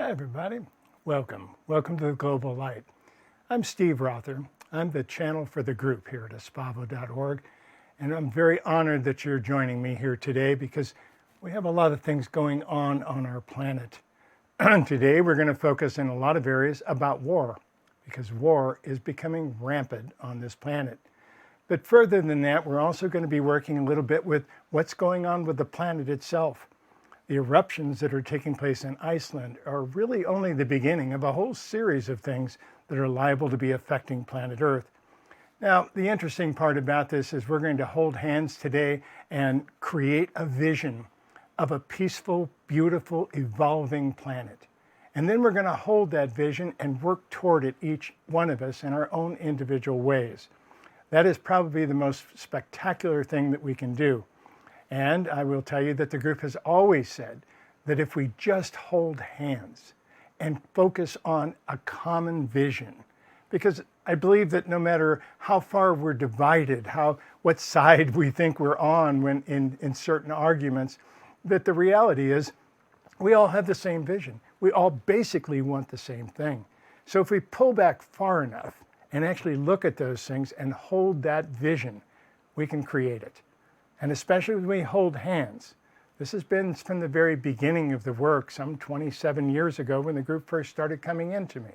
Hi everybody, welcome to the Global Light. I'm Steve Rother. I'm the channel for the group here at espavo.org, and I'm very honored that you're joining me here today because we have a lot of things going on our planet. Today we're going to focus in a lot of areas about war, because war is becoming rampant on this planet. But further than that, we're also going to be working a little bit with what's going on with the planet itself. The eruptions that are taking place in Iceland are really only the beginning of a whole series of things that are liable to be affecting planet Earth. Now, the interesting part about this is we're going to hold hands today and create a vision of a peaceful, beautiful, evolving planet. And then we're going to hold that vision and work toward it, each one of us, in our own individual ways. That is probably the most spectacular thing that we can do. And I will tell you that the group has always said that if we just hold hands and focus on a common vision, because I believe that no matter how far we're divided, what side we think we're on when in certain arguments, that the reality is we all have the same vision. We all basically want the same thing. So if we pull back far enough and actually look at those things and hold that vision, we can create it. And especially when we hold hands. This has been from the very beginning of the work, some 27 years ago when the group first started coming into me.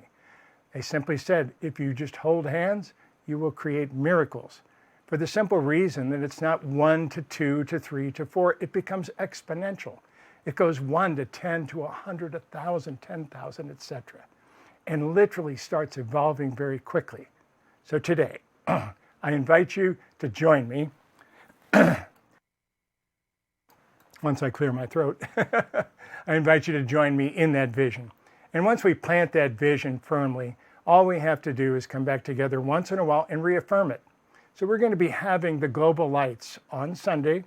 They simply said, if you just hold hands, you will create miracles. For the simple reason that it's not 1 to 2 to 3 to 4, it becomes exponential. It goes 1 to 10 to 100, 1,000, 10,000, etc. And literally starts evolving very quickly. So today, I invite you to join me. Once I clear my throat, I invite you to join me in that vision. And once we plant that vision firmly, all we have to do is come back together once in a while and reaffirm it. So we're going to be having the Global Lights on Sunday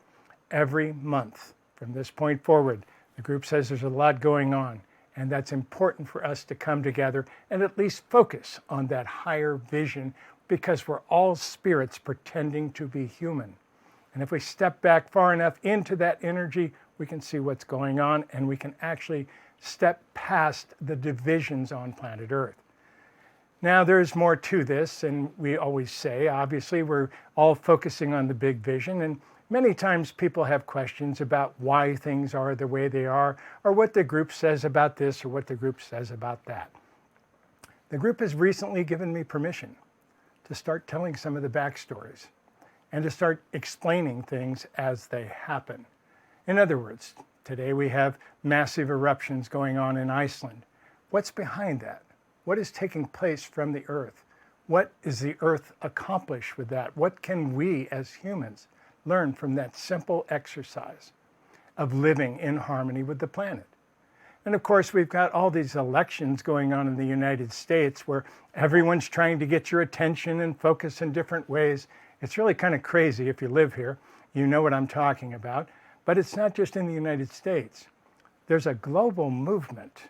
every month. From this point forward, the group says there's a lot going on, and that's important for us to come together and at least focus on that higher vision, because we're all spirits pretending to be human. And if we step back far enough into that energy, we can see what's going on, and we can actually step past the divisions on planet Earth. Now, there's more to this, and we always say, obviously, we're all focusing on the big vision, and many times people have questions about why things are the way they are, or what the group says about this, or what the group says about that. The group has recently given me permission to start telling some of the backstories, and to start explaining things as they happen. In other words, today we have massive eruptions going on in Iceland. What's behind that? What is taking place from the Earth? What is the Earth accomplish with that? What can we as humans learn from that simple exercise of living in harmony with the planet? And of course, we've got all these elections going on in the United States where everyone's trying to get your attention and focus in different ways. It's really kind of crazy. If you live here, you know what I'm talking about. But it's not just in the United States. There's a global movement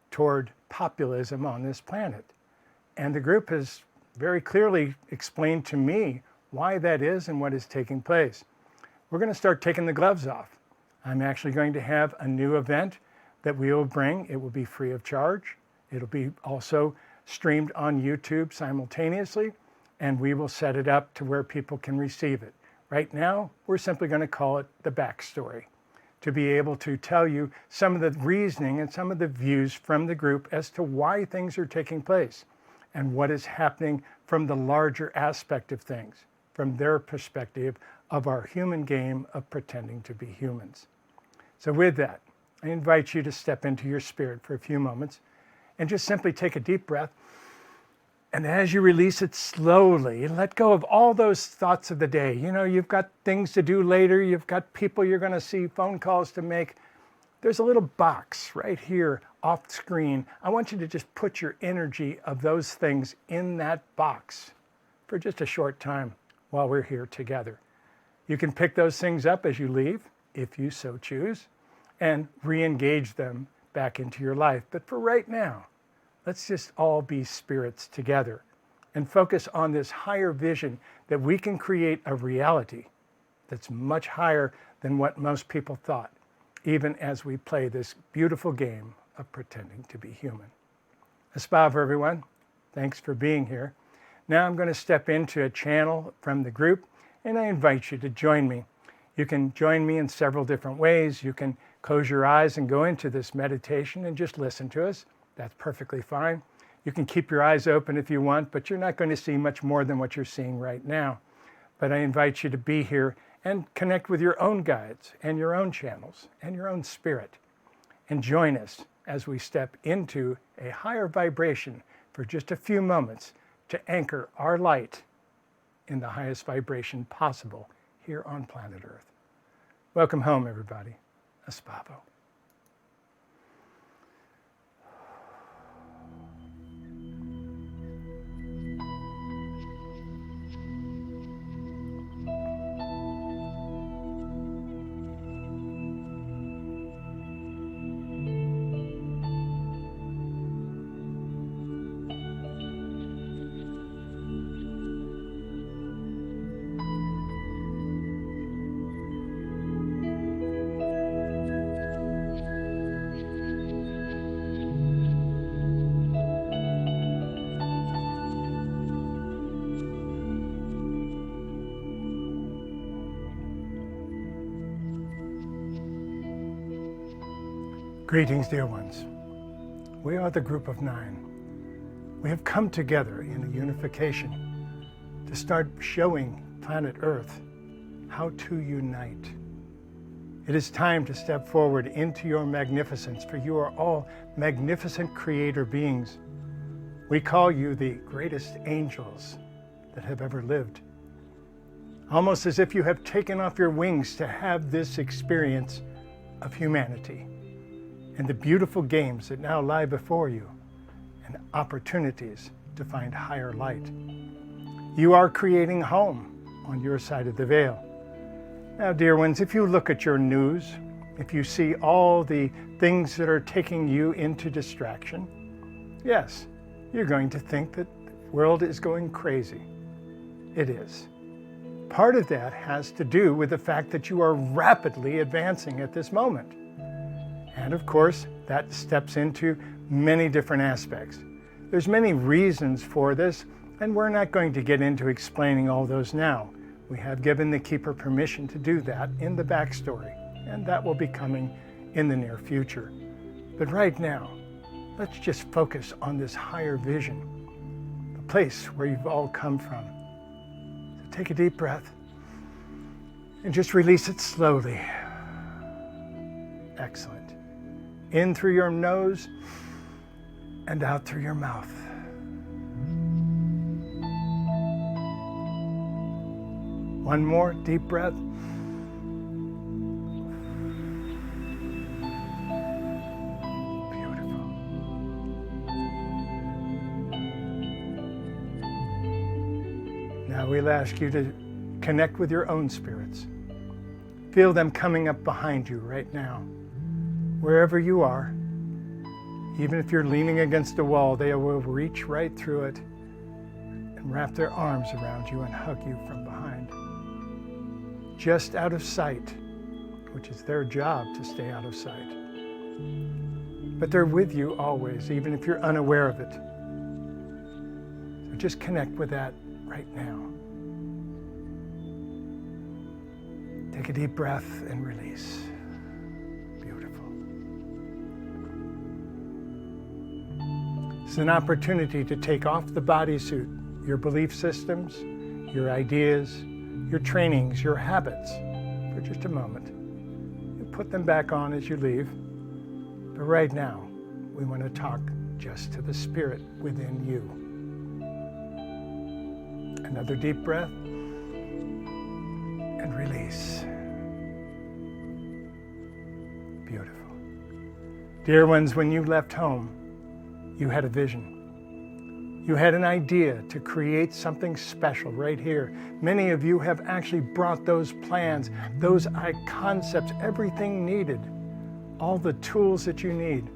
toward populism on this planet. And the group has very clearly explained to me why that is and what is taking place. We're going to start taking the gloves off. I'm actually going to have a new event that we will bring. It will be free of charge. It'll be also streamed on YouTube simultaneously, and we will set it up to where people can receive it. Right now, we're simply going to call it the backstory, to be able to tell you some of the reasoning and some of the views from the group as to why things are taking place and what is happening from the larger aspect of things, from their perspective of our human game of pretending to be humans. So with that, I invite you to step into your spirit for a few moments and just simply take a deep breath. And as you release it slowly, let go of all those thoughts of the day. You know, you've got things to do later. You've got people you're going to see, phone calls to make. There's a little box right here off screen. I want you to just put your energy of those things in that box for just a short time while we're here together. You can pick those things up as you leave, if you so choose, and re-engage them back into your life. But for right now, let's just all be spirits together and focus on this higher vision that we can create a reality that's much higher than what most people thought, even as we play this beautiful game of pretending to be human. Espavo, everyone. Thanks for being here. Now I'm going to step into a channel from the group, and I invite you to join me. You can join me in several different ways. You can close your eyes and go into this meditation and just listen to us. That's perfectly fine. You can keep your eyes open if you want, but you're not going to see much more than what you're seeing right now. But I invite you to be here and connect with your own guides and your own channels and your own spirit. And join us as we step into a higher vibration for just a few moments to anchor our light in the highest vibration possible here on planet Earth. Welcome home, everybody. Espavo. Greetings, dear ones. We are the group of 9. We have come together in a unification to start showing planet Earth how to unite. It is time to step forward into your magnificence, for you are all magnificent creator beings. We call you the greatest angels that have ever lived. Almost as if you have taken off your wings to have this experience of humanity and the beautiful games that now lie before you and opportunities to find higher light. You are creating home on your side of the veil. Now, dear ones, if you look at your news, if you see all the things that are taking you into distraction, yes, you're going to think that the world is going crazy. It is. Part of that has to do with the fact that you are rapidly advancing at this moment. And of course, that steps into many different aspects. There's many reasons for this, and we're not going to get into explaining all those now. We have given the Keeper permission to do that in the backstory, and that will be coming in the near future. But right now, let's just focus on this higher vision, the place where you've all come from. So take a deep breath and just release it slowly. Excellent. In through your nose and out through your mouth. One more deep breath. Beautiful. Now we'll ask you to connect with your own spirits. Feel them coming up behind you right now. Wherever you are, even if you're leaning against a wall, they will reach right through it and wrap their arms around you and hug you from behind. Just out of sight, which is their job to stay out of sight. But they're with you always, even if you're unaware of it. So just connect with that right now. Take a deep breath and release. It's an opportunity to take off the bodysuit, your belief systems, your ideas, your trainings, your habits, for just a moment. You put them back on as you leave. But right now, we want to talk just to the spirit within you. Another deep breath and release. Beautiful. Dear ones, when you left home, you had a vision. You had an idea to create something special right here. Many of you have actually brought those plans, those concepts, everything needed, all the tools that you need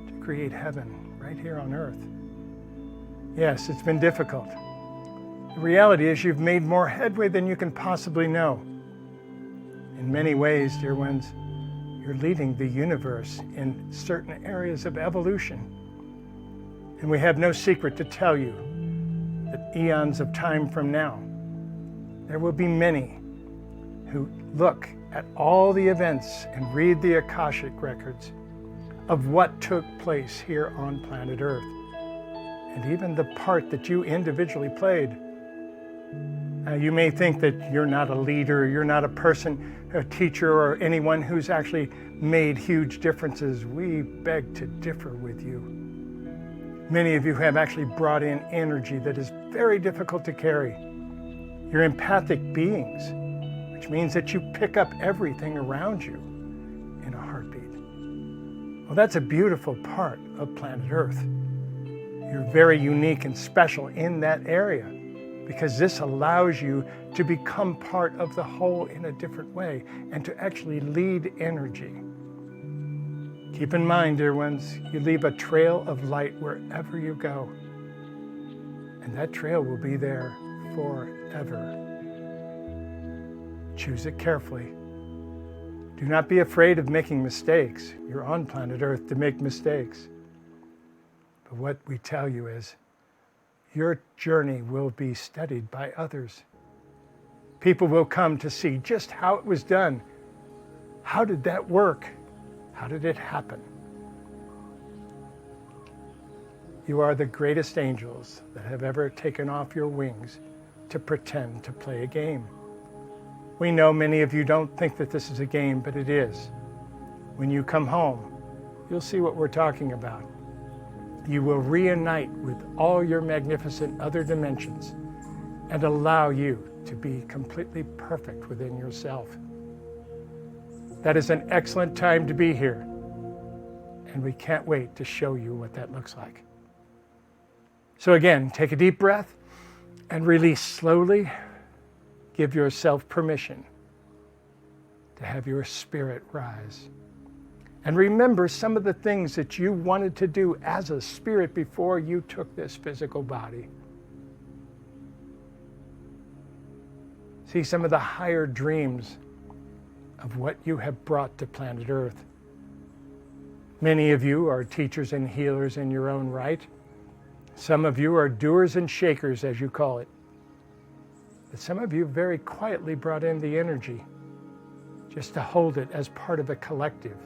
to create heaven right here on earth. Yes, it's been difficult. The reality is you've made more headway than you can possibly know. In many ways, dear ones, You're leading the universe in certain areas of evolution. And we have no secret to tell you that eons of time from now, there will be many who look at all the events and read the Akashic records of what took place here on planet Earth, and even the part that you individually played. Now, you may think that you're not a leader, you're not a person, a teacher, or anyone who's actually made huge differences. We beg to differ with you. Many of you have actually brought in energy that is very difficult to carry. You're empathic beings, which means that you pick up everything around you in a heartbeat. Well, that's a beautiful part of planet Earth. You're very unique and special in that area because this allows you to become part of the whole in a different way and to actually lead energy. Keep in mind, dear ones, you leave a trail of light wherever you go, and that trail will be there forever. Choose it carefully. Do not be afraid of making mistakes. You're on planet Earth to make mistakes. But what we tell you is, your journey will be studied by others. People will come to see just how it was done. How did that work? How did it happen? You are the greatest angels that have ever taken off your wings to pretend to play a game. We know many of you don't think that this is a game, but it is. When you come home, you'll see what we're talking about. You will reunite with all your magnificent other dimensions and allow you to be completely perfect within yourself. That is an excellent time to be here, and we can't wait to show you what that looks like. So again, take a deep breath and release slowly. Give yourself permission to have your spirit rise. And remember some of the things that you wanted to do as a spirit before you took this physical body. See some of the higher dreams of what you have brought to planet Earth. Many of you are teachers and healers in your own right. Some of you are doers and shakers, as you call it. But some of you very quietly brought in the energy just to hold it as part of a collective.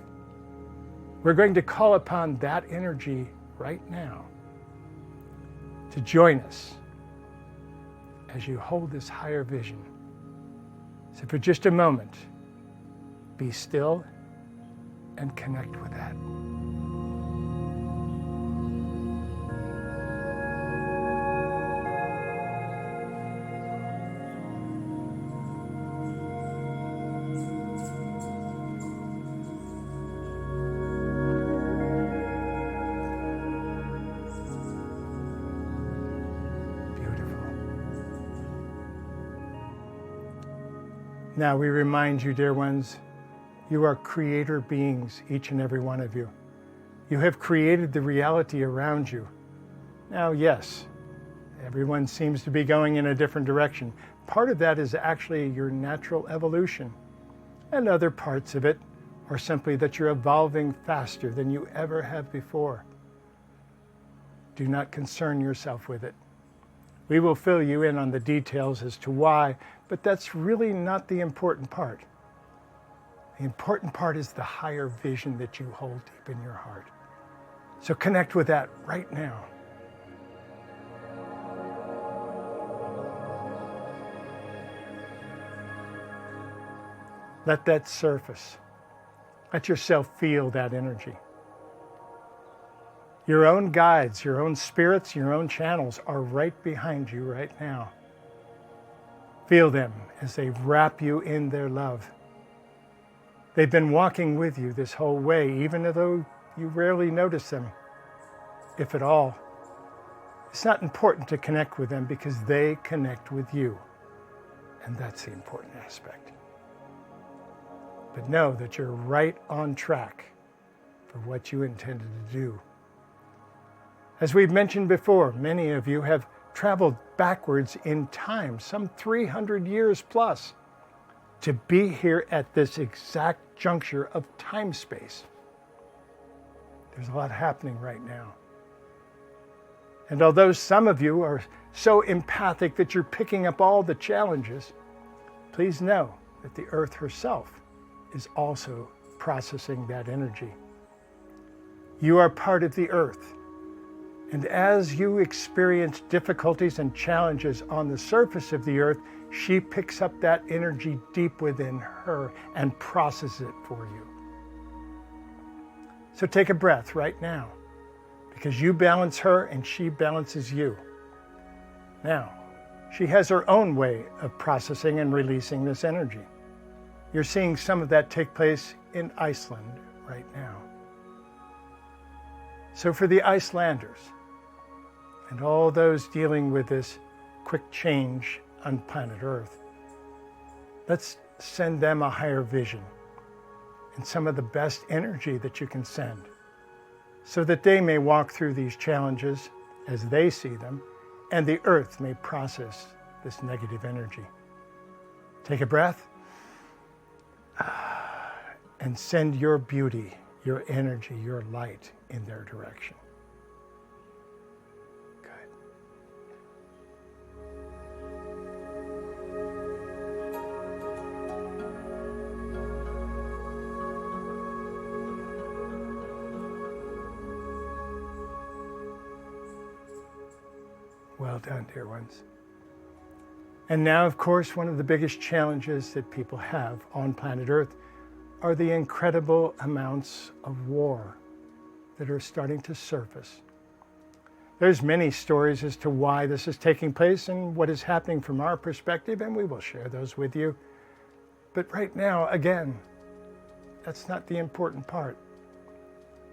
We're going to call upon that energy right now to join us as you hold this higher vision. So for just a moment, be still and connect with that. Now we remind you, dear ones, you are creator beings, each and every one of you. You have created the reality around you. Now, yes, everyone seems to be going in a different direction. Part of that is actually your natural evolution, and other parts of it are simply that you're evolving faster than you ever have before. Do not concern yourself with it. We will fill you in on the details as to why, but that's really not the important part. The important part is the higher vision that you hold deep in your heart. So connect with that right now. Let that surface. Let yourself feel that energy. Your own guides, your own spirits, your own channels are right behind you right now. Feel them as they wrap you in their love. They've been walking with you this whole way, even though you rarely notice them, if at all. It's not important to connect with them because they connect with you. And that's the important aspect. But know that you're right on track for what you intended to do. As we've mentioned before, many of you have traveled backwards in time, some 300 years plus. to be here at this exact juncture of time-space. There's a lot happening right now. And although some of you are so empathic that you're picking up all the challenges, please know that the Earth herself is also processing that energy. You are part of the Earth. And as you experience difficulties and challenges on the surface of the Earth, she picks up that energy deep within her and processes it for you. So take a breath right now, because you balance her and she balances you. Now, she has her own way of processing and releasing this energy. You're seeing some of that take place in Iceland right now. So for the Icelanders, and all those dealing with this quick change on planet Earth, let's send them a higher vision and some of the best energy that you can send, so that they may walk through these challenges as they see them, and the Earth may process this negative energy. Take a breath and send your beauty, your energy, your light in their direction. Well done, dear ones. And now, of course, one of the biggest challenges that people have on planet Earth are the incredible amounts of war that are starting to surface. There's many stories as to why this is taking place and what is happening from our perspective, and we will share those with you. But right now, again, that's not the important part.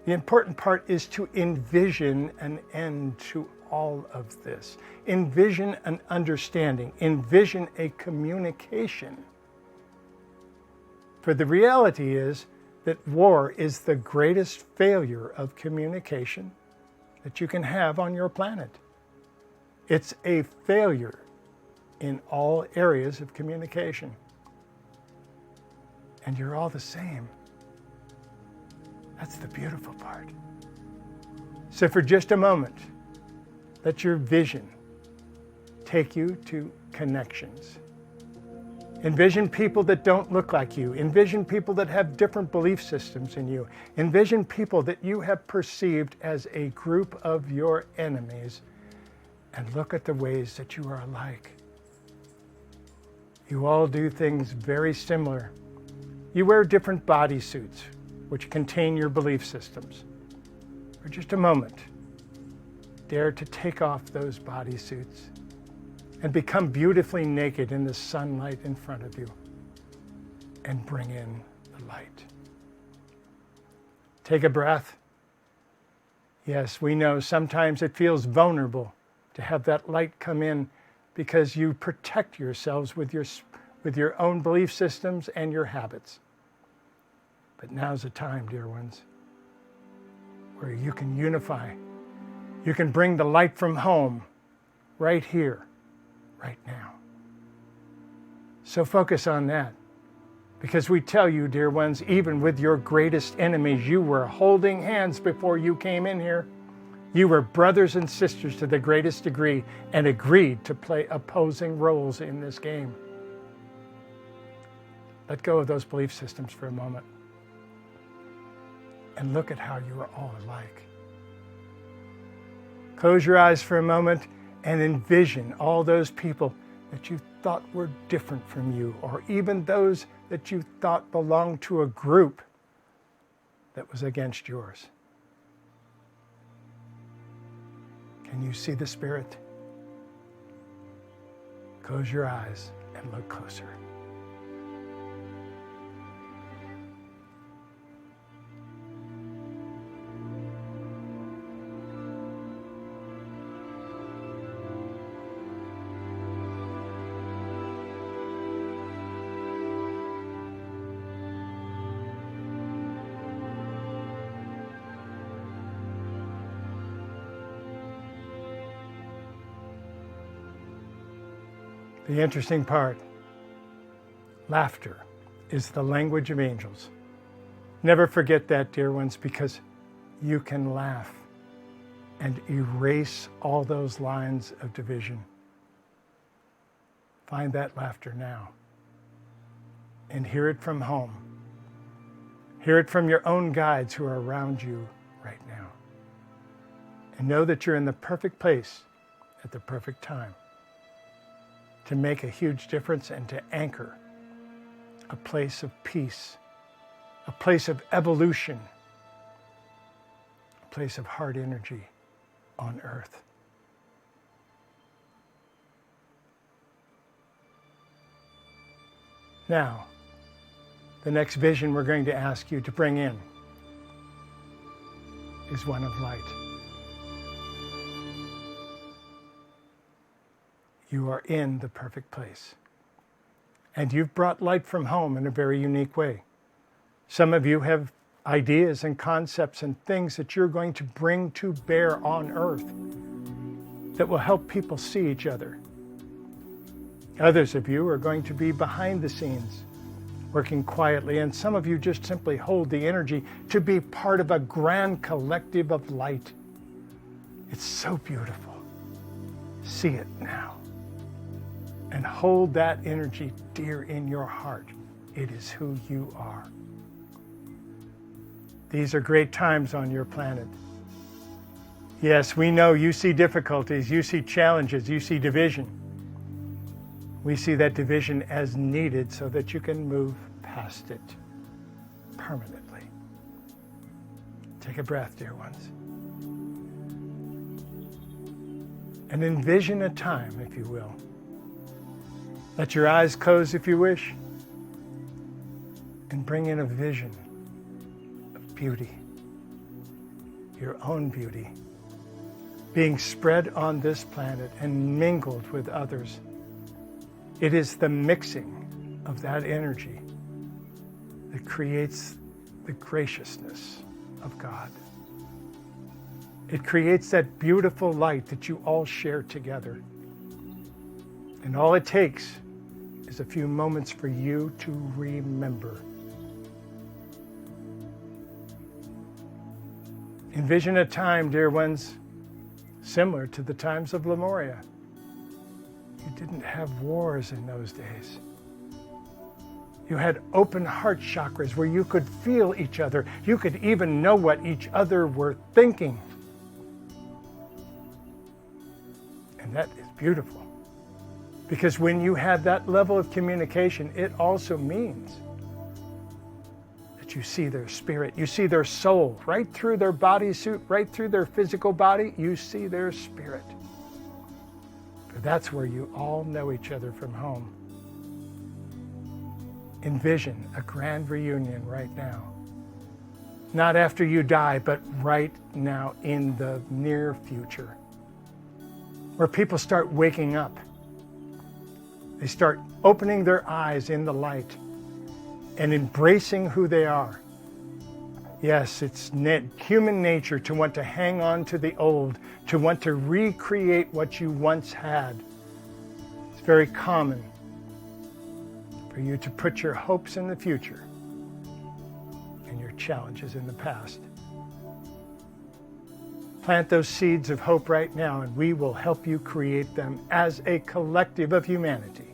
The important part is to envision an end to all of this. Envision an understanding. Envision a communication. For the reality is that war is the greatest failure of communication that you can have on your planet. It's a failure in all areas of communication. And you're all the same. That's the beautiful part. So for just a moment, let your vision take you to connections. Envision people that don't look like you. Envision people that have different belief systems than you. Envision people that you have perceived as a group of your enemies, and look at the ways that you are alike. You all do things very similar. You wear different bodysuits, which contain your belief systems. For just a moment, dare to take off those bodysuits and become beautifully naked in the sunlight in front of you and bring in the light. Take a breath. Yes, we know sometimes it feels vulnerable to have that light come in because you protect yourselves with your own belief systems and your habits. But now's the time, dear ones, where you can unify. You can bring the light from home right here, right now. So focus on that. Because we tell you, dear ones, even with your greatest enemies, you were holding hands before you came in here. You were brothers and sisters to the greatest degree and agreed to play opposing roles in this game. Let go of those belief systems for a moment and look at how you are all alike. Close your eyes for a moment and envision all those people that you thought were different from you, or even those that you thought belonged to a group that was against yours. Can you see the Spirit? Close your eyes and look closer. The interesting part Laughter is the language of angels. Never forget that, dear ones, because you can laugh and erase all those lines of division. Find that laughter now and hear it from home. Hear it from your own guides who are around you right now. And know that you're in the perfect place at the perfect time to make a huge difference and to anchor a place of peace, a place of evolution, a place of heart energy on earth. Now, the next vision we're going to ask you to bring in is one of light. You are in the perfect place. And you've brought light from home in a very unique way. Some of you have ideas and concepts and things that you're going to bring to bear on earth that will help people see each other. Others of you are going to be behind the scenes, working quietly, and some of you just simply hold the energy to be part of a grand collective of light. It's so beautiful. See it now. And hold that energy dear in your heart. It is who you are. These are great times on your planet. Yes, we know you see difficulties, you see challenges, you see division. We see that division as needed so that you can move past it permanently. Take a breath, dear ones. And envision a time, if you will. Let your eyes close if you wish, and bring in a vision of beauty, your own beauty, being spread on this planet and mingled with others. It is the mixing of that energy that creates the graciousness of God. It creates that beautiful light that you all share together. And all it takes is a few moments for you to remember. Envision a time, dear ones, similar to the times of Lemuria. You didn't have wars in those days. You had open heart chakras where you could feel each other. You could even know what each other were thinking. And that is beautiful. Because when you have that level of communication, it also means that you see their spirit, you see their soul, right through their bodysuit, right through their physical body, you see their spirit. For that's where you all know each other from home. Envision a grand reunion right now. Not after you die, but right now in the near future. Where people start waking up. They start opening their eyes in the light and embracing who they are. Yes, it's human nature to want to hang on to the old, to want to recreate what you once had. It's very common for you to put your hopes in the future and your challenges in the past. Plant those seeds of hope right now, and we will help you create them as a collective of humanity.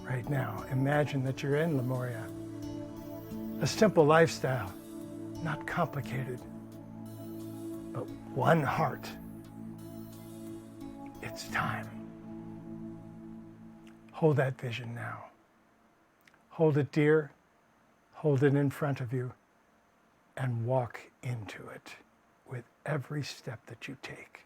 Right now, imagine that you're in Lemuria. A simple lifestyle, not complicated, but one heart. It's time. Hold that vision now. Hold it dear, hold it in front of you, and walk into it with every step that you take.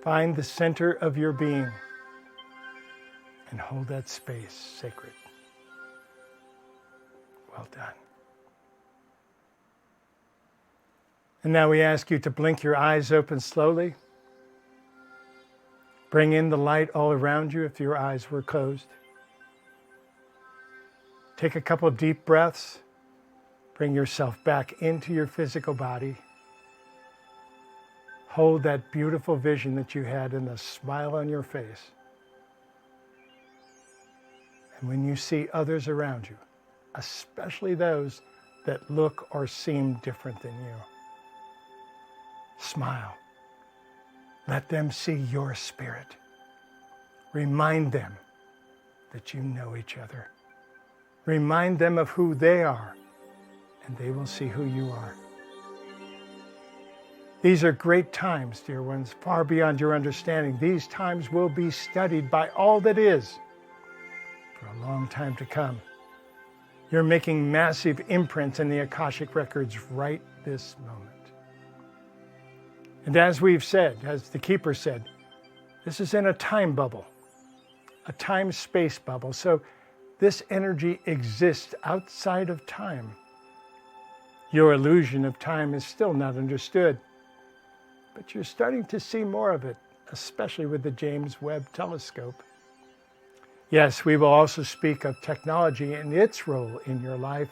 Find the center of your being and hold that space sacred. Well done. And now we ask you to blink your eyes open slowly. Bring in the light all around you if your eyes were closed. Take a couple of deep breaths. Bring yourself back into your physical body. Hold that beautiful vision that you had and the smile on your face. And when you see others around you, especially those that look or seem different than you, smile. Let them see your spirit. Remind them that you know each other. Remind them of who they are, and they will see who you are. These are great times, dear ones, far beyond your understanding. These times will be studied by all that is for a long time to come. You're making massive imprints in the Akashic records right this moment. And as we've said, as the Keeper said, this is in a time bubble, a time-space bubble. So this energy exists outside of time. Your illusion of time is still not understood, but you're starting to see more of it, especially with the James Webb Telescope. Yes, we will also speak of technology and its role in your life.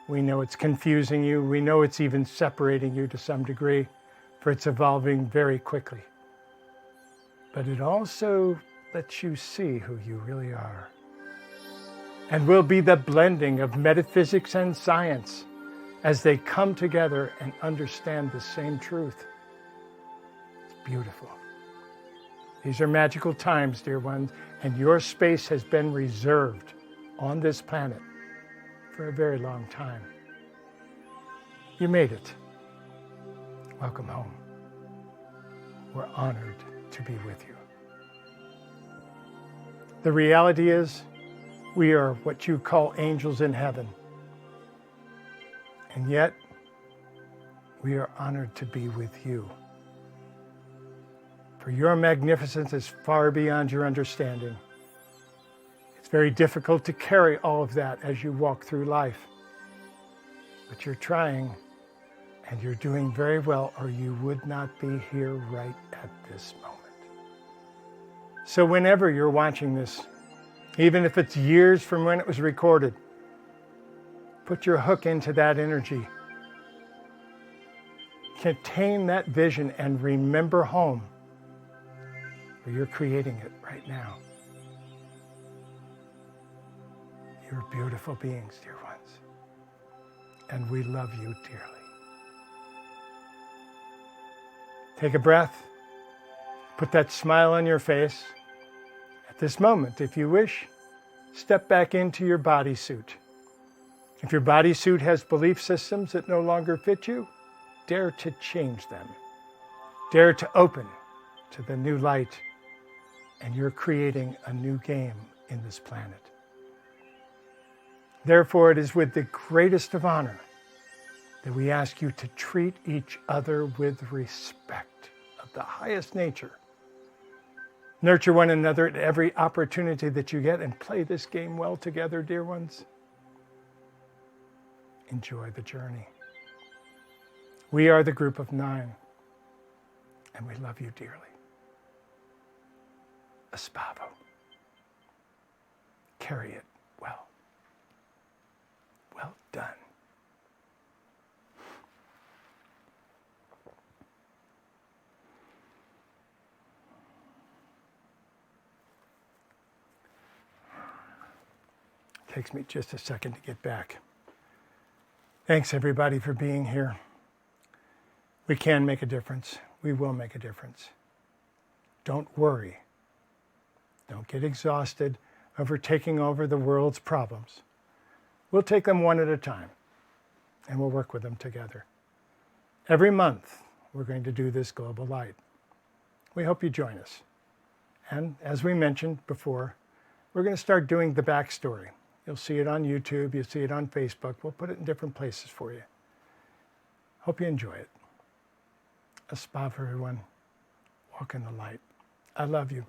We know it's confusing you. We know it's even separating you to some degree, for it's evolving very quickly. But it also lets you see who you really are. And will be the blending of metaphysics and science as they come together and understand the same truth. It's beautiful. These are magical times, dear ones, and your space has been reserved on this planet for a very long time. You made it. Welcome home. We're honored to be with you. The reality is, we are what you call angels in heaven. And yet, we are honored to be with you. For your magnificence is far beyond your understanding. It's very difficult to carry all of that as you walk through life. But you're trying, and you're doing very well, or you would not be here right at this moment. So whenever you're watching this, even if it's years from when it was recorded, put your hook into that energy. Contain that vision and remember home, where you're creating it right now. You're beautiful beings, dear ones, and we love you dearly. Take a breath. Put that smile on your face. At this moment, if you wish, step back into your bodysuit. If your bodysuit has belief systems that no longer fit you, dare to change them. Dare to open to the new light, and you're creating a new game in this planet. Therefore, it is with the greatest of honor that we ask you to treat each other with respect of the highest nature. Nurture one another at every opportunity that you get, and play this game well together, dear ones. Enjoy the journey. We are the group of 9, and we love you dearly. Espavo. Carry it well. Well done. Takes me just a second to get back. Thanks everybody for being here. We can make a difference. We will make a difference. Don't worry. Don't get exhausted over taking over the world's problems. We'll take them one at a time, and we'll work with them together. Every month, we're going to do this Global Light. We hope you join us. And as we mentioned before, we're going to start doing the backstory. You'll see it on YouTube. You'll see it on Facebook. We'll put it in different places for you. Hope you enjoy it. A spa for everyone. Walk in the light. I love you.